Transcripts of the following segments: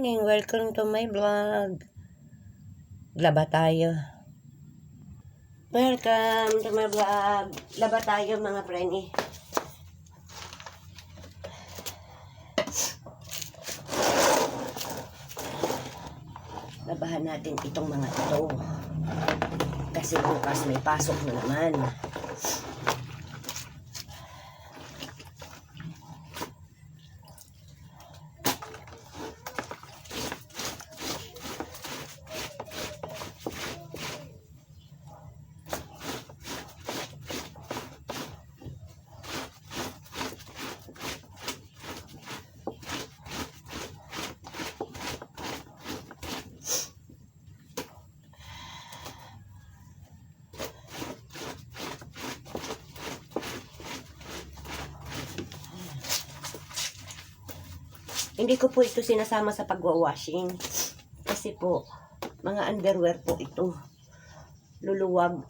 morning! Welcome to my vlog. Laba tayo. Welcome to my vlog. Laba tayo mga preni. Labahan natin itong mga ito. Kasi bukas may pasok na naman. Hindi ko po ito sinasama sa pagwa-washing. Kasi po, mga underwear po ito. Luluwag.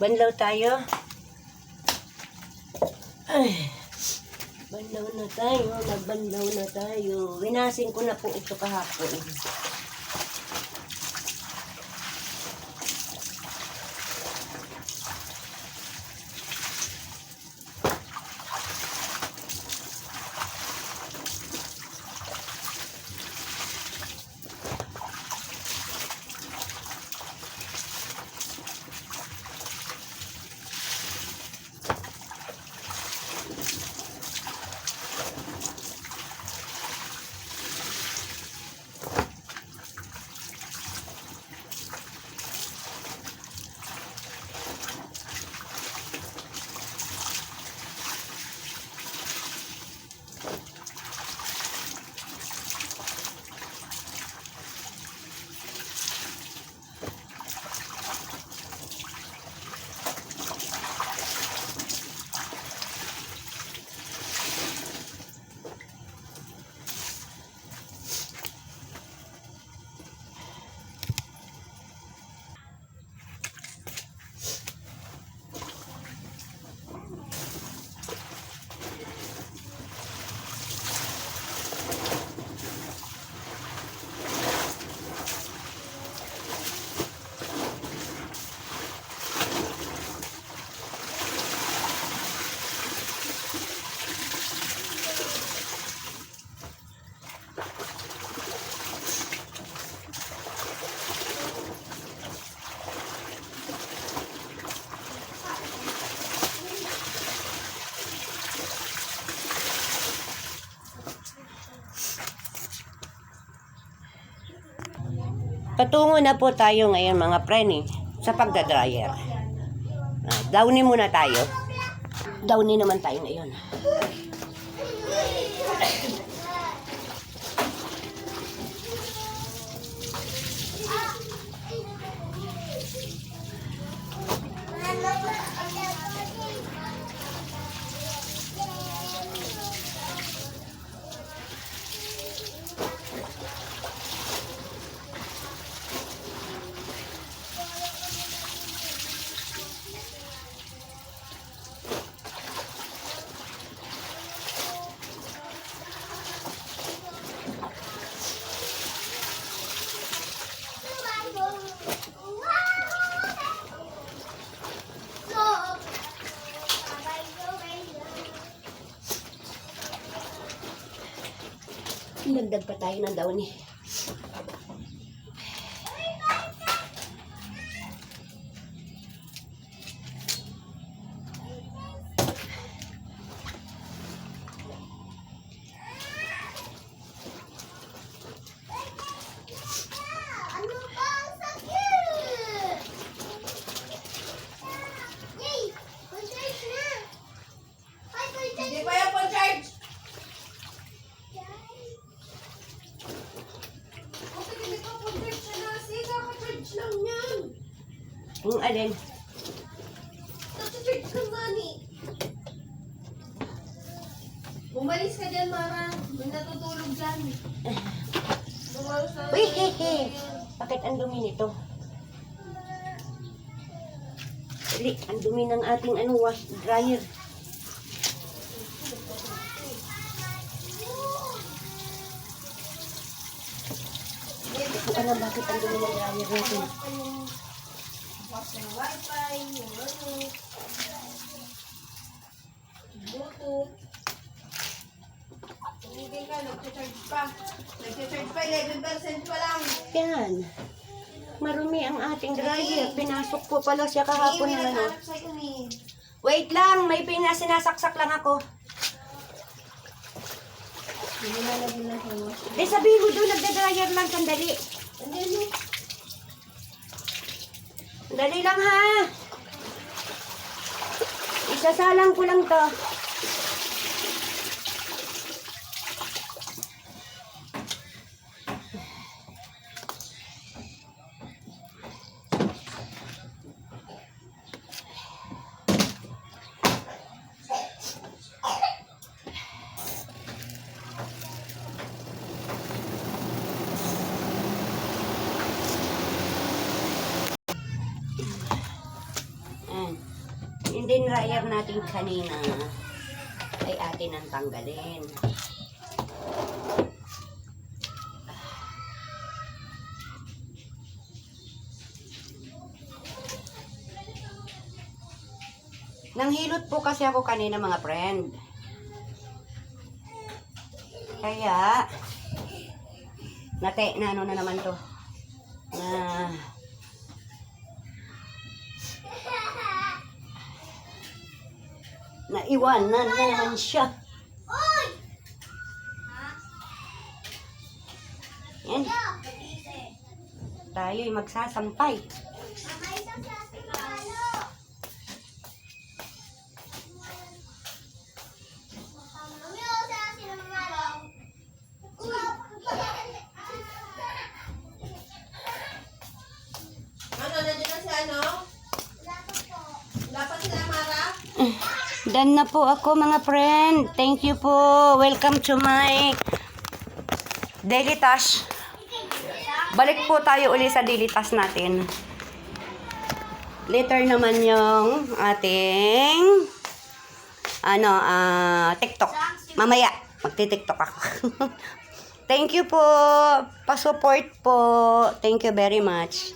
Banlaw tayo. Ay, banlaw na tayo. Nagbanlaw na tayo. Winasin ko na po ito kahapon. Patungo na po tayo ngayon mga preni sa pagdadryer. Downy muna tayo. Downy naman tayo ngayon. Dagdag pa tayo ng downy. Ano ba ang sakit? Yay! Full-charge na! Ay, full-charge! Hindi pa yung full charge. Okay, hindi pa full-charge na. Sige, kaka-charge lang yan. Yung alin? Kaka-charge lang, Mani. Umalis ka dyan, Mara. May natutulog dyan. Bumalos na. Uy, hehe. Bakit ang dumi nito? Dali, ang dumi ng ating wash dryer. Ano, bakit ang dumi ng dryer natin? Bukas ng wifi, yung ano. Bluetooth. Hindi ka, nag-charge pa. Nag-charge pa, 11% pa lang. Yan. Marumi ang ating dryer. Pinasok ko pala siya kahapon ng ano. naghanap sa'yo ni. Wait lang, may sinasaksak lang ako. Hindi na lagyan na sa wash. Eh, sabihin mo doon, nagda-dryer lang, sandali. Hindi, ano? Dali lang ha. Isasalang ko lang to. Yung din dryer natin kanina ay atin ang tanggalin. Nanghilot po kasi ako kanina mga friend. Kaya na ano na naman to. Naiwanan na naman siya. Yan. Tayo'y magsasampay. Ano, nandiyan na si ano? Dapat sila, Mara? Done na po ako mga friend. Thank you po. Welcome to my daily task. Balik po tayo uli sa daily task natin. Later naman yung ating TikTok. Mamaya magti-TikTok ako. Thank you po. Pa-support po. Thank you very much.